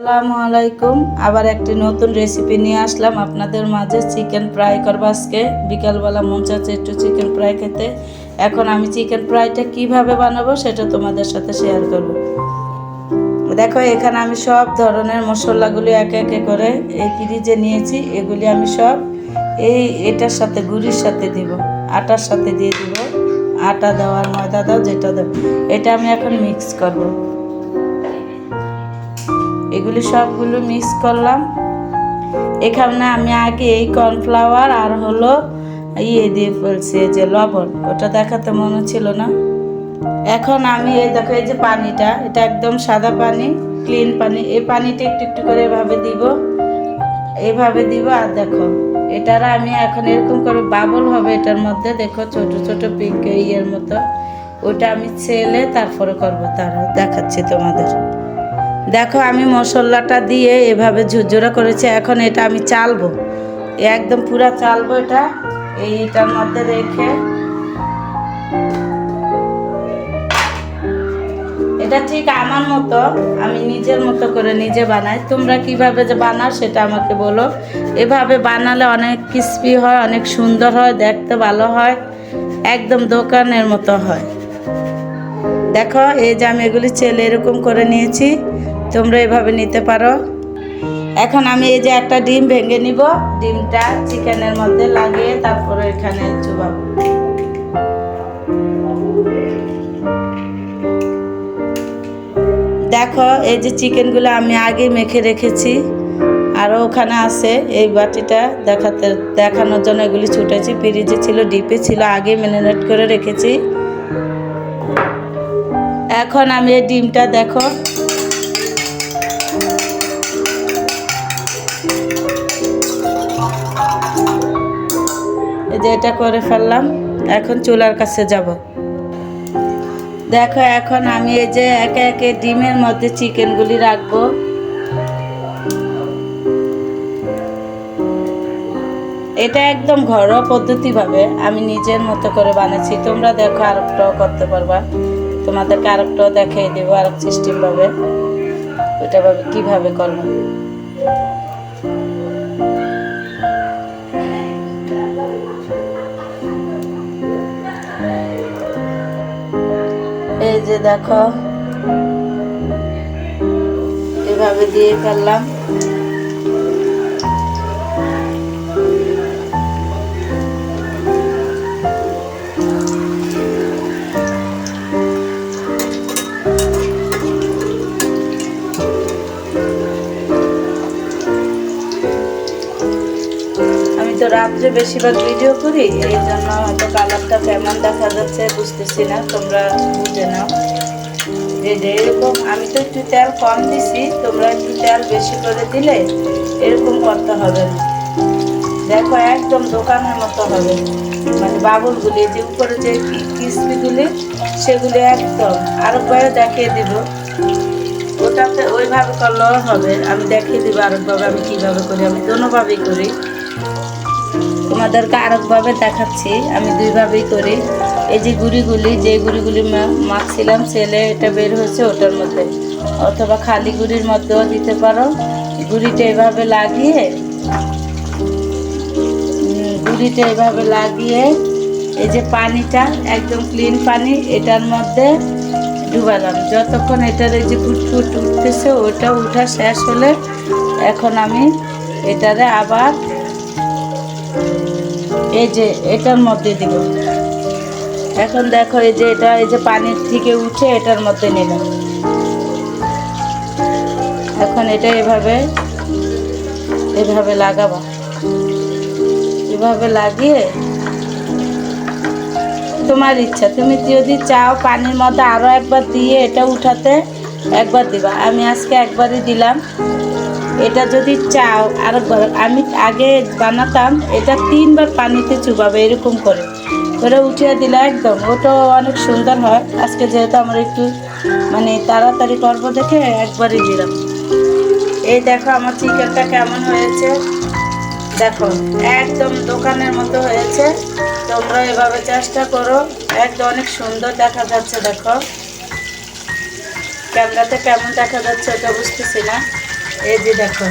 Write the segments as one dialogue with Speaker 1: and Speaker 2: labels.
Speaker 1: আসসালামু আলাইকুম। আবার একটি নতুন রেসিপি নিয়ে আসলাম আপনাদের মাঝে। চিকেন ফ্রাই করবো আজকে। বিকালবেলা মন চাচ্ছে একটু চিকেন ফ্রাই খেতে। এখন আমি চিকেন ফ্রাইটা কিভাবে বানাবো সেটা তোমাদের সাথে শেয়ার করব। দেখো, এখানে আমি সব ধরনের মশলাগুলি একে একে করে এই ফ্রিজে নিয়েছি। এগুলি আমি সব এটার সাথে গুঁড়ির সাথে দিব, আটার সাথে দিয়ে দিব। আটা দাও আর ময়দা দাও, যেটা দাও, এটা আমি এখন মিক্স করব। এগুলি সবগুলো মিক্স করলাম। এখানে আমি আগে এই কর্নফ্লাওয়ার আর হলো দিয়ে ফেলছি, এই যে লবণ, ওটা দেখাতে মনে ছিল না। এখন আমি এই দেখো, এই যে পানিটা, এটা একদম সাদা পানি, ক্লিন পানি। এই পানিটা একটু একটু করে এভাবে দিব, এইভাবে দিব। আর দেখো, এটার আমি এখন এরকম করে বাবল হবে এটার মধ্যে, দেখো ছোট ছোট পিঙ্ক ইয়ের মতো। ওটা আমি ছেলে তারপরে করবো, তারা দেখাচ্ছি তোমাদের। দেখো, আমি মশলাটা দিয়ে এভাবে ঝুরঝুরা করেছি। এখন এটা আমি চালবো, একদম পুরা চালবো। এইটার মধ্যে রেখে, এটা ঠিক আমার মতো, আমি নিজের মতো করে নিজে বানাই। তোমরা কিভাবে যে বানাও সেটা আমাকে বলো। এভাবে বানালে অনেক ক্রিস্পি হয়, অনেক সুন্দর হয়, দেখতে ভালো হয়, একদম দোকানের মতো হয়। দেখো, এই যে আমি এগুলি ছেলে এরকম করে নিয়েছি, তোমরা এভাবে নিতে পারো। এখন আমি এই যে একটা ডিম ভেঙে নিব, ডিমটা চিকেনের মধ্যে লাগিয়ে তারপরে এখানে চুবাবো। দেখো, এই যে চিকেনগুলো আমি আগে মেখে রেখেছি, আরও ওখানে আছে। এই বাটিটা দেখানোর জন্য এগুলি ছুটেছি। ফ্রিজে ছিল, ডিপে ছিল, আগে ম্যারিনেট করে রেখেছি। এখন আমি এই ডিমটা দেখো, এই যে এটা করে ফেললাম। এখন চুলার কাছে যাব। দেখো, এখন আমি এই যে একে একে ডিমের মধ্যে চিকেনগুলি রাখবো। এটা একদম ঘরোয়া পদ্ধতিভাবে আমি নিজের মতো করে বানাচ্ছি। তোমরা দেখো, আরেকটাও করতে পারবা, তোমাদেরকে আরেকটাও দেখিয়ে দেবো আরেক সিস্টেমভাবে, ওইটা ভাবে কীভাবে করবো। এই যে দেখো, এভাবে দিয়ে ফেললাম। আমি তো রাত্রে বেশিরভাগ ভিডিও করি, এই জন্য হয়তো কালারটা কেমন দেখা যাচ্ছে বুঝতেছি না, তোমরা বুঝে নাও। যে এরকম আমি তো একটু তেল কম দিছি, তোমরা একটু তেল বেশি করে দিলে এরকম করতে হবে না। দেখো, একদম দোকানের মতো হবে, মানে বাবুলগুলি যে উপরে যে ক্রিসপিগুলি, সেগুলি একদম আরেকবারে দেখিয়ে দিব। ওটাতে ওইভাবে করলেও হবে, আমি দেখিয়ে দিব আরেকভাবে আমি কীভাবে করি। আমি দোনোভাবেই করি, তোমাদেরকে আরেকভাবে দেখাচ্ছি। আমি দুইভাবেই করি। এই যে গুঁড়িগুলি মাখছিলাম ছেলে, এটা বের হয়েছে ওটার মধ্যে, অথবা খালি গুঁড়ির মধ্যেও দিতে পারো। গুঁড়িটা এভাবে লাগিয়ে এই যে পানিটা একদম ক্লিন পানি, এটার মধ্যে ডুবালাম। যতক্ষণ এটার এই যে ফুটফুট উঠতেছে, ওটা উঠা শেষ হলে এখন আমি এটারে আবার এই যে এটার মধ্যে দিব। এখন দেখো, এই যে পানির থেকে উঠে এটার মধ্যে নিলাম। এখন এটা এভাবে লাগাবো। এভাবে লাগিয়ে তোমার ইচ্ছা, তুমি যদি চাও পানির মধ্যে আরও একবার দিয়ে এটা উঠাতে, একবার দিবা। আমি আজকে একবারই দিলাম। এটা যদি চাও আরেকবার, আমি আগে বানাতাম এটা 3 বার পানিতে চুবাবে, এরকম করে উঠিয়ে দিলে একদম ওটাও অনেক সুন্দর হয়। আজকে যেহেতু আমার একটু মানে তাড়াতাড়ি করবো দেখে একবারই দিলাম। এই দেখো আমার চিকেনটা কেমন হয়েছে, দেখো একদম দোকানের মতো হয়েছে। তোমরা এভাবে চেষ্টা করো, একদম অনেক সুন্দর দেখা যাচ্ছে। দেখো, ক্যামেরাতে কেমন দেখা যাচ্ছে ওটা বুঝতেছি না। এই যে দেখো,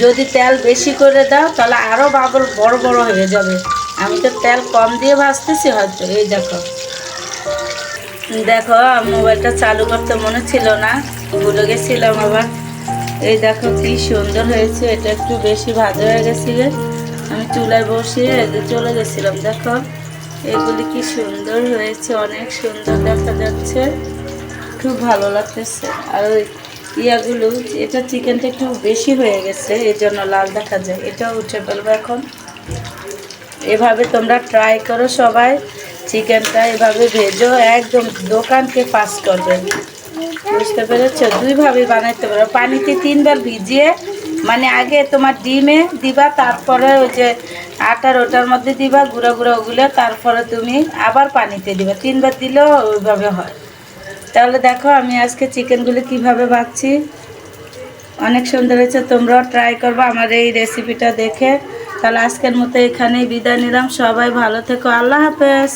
Speaker 1: যদি তেল বেশি করে দাও তাহলে আরও বাবল বড় বড় হয়ে যাবে। আমি তো তেল কম দিয়ে ভাজতেছি হয়তো। এই দেখো, দেখো মোবাইলটা চালু করতে মনে ছিল না, ভুলে গেছিলাম আবার। এই দেখো কি সুন্দর হয়েছে। এটা একটু বেশি ভাজা হয়ে গেছিলে, আমি চুলায় বসিয়ে চলে গেছিলাম। দেখো এগুলি কি সুন্দর হয়েছে, অনেক সুন্দর দেখা যাচ্ছে, খুব ভালো লাগতেছে। আর ওই ইয়াগুলো, এটা চিকেনটা একটু বেশি হয়ে গেছে, এই জন্য লাল দেখা যায়। এটাও উঠে ফেলবো এখন। এভাবে তোমরা ট্রাই করো সবাই, চিকেনটা এভাবে ভেজো, একদম দোকানকে পাস করবে। বুঝতে পেরেছো? দুইভাবে বানাইতে পারো। পানিতে 3 বার ভিজিয়ে, মানে আগে তোমার ডিমে দিবা, তারপরে ওই যে আটার ওটার মধ্যে দিবা গুঁড়া গুঁড়া ওগুলো, তারপরে তুমি আবার পানিতে দিবা। 3 বার দিলেও ওইভাবে হয়। তাহলে দেখো আমি আজকে চিকেনগুলো কিভাবে ভাজছি, অনেক সুন্দর হয়েছে। তোমরাও ট্রাই করবা আমার এই রেসিপিটা দেখে। তাহলে আজকের মতো এখানেই বিদায় নিলাম। সবাই ভালো থেকো, আল্লাহ হাফেজ।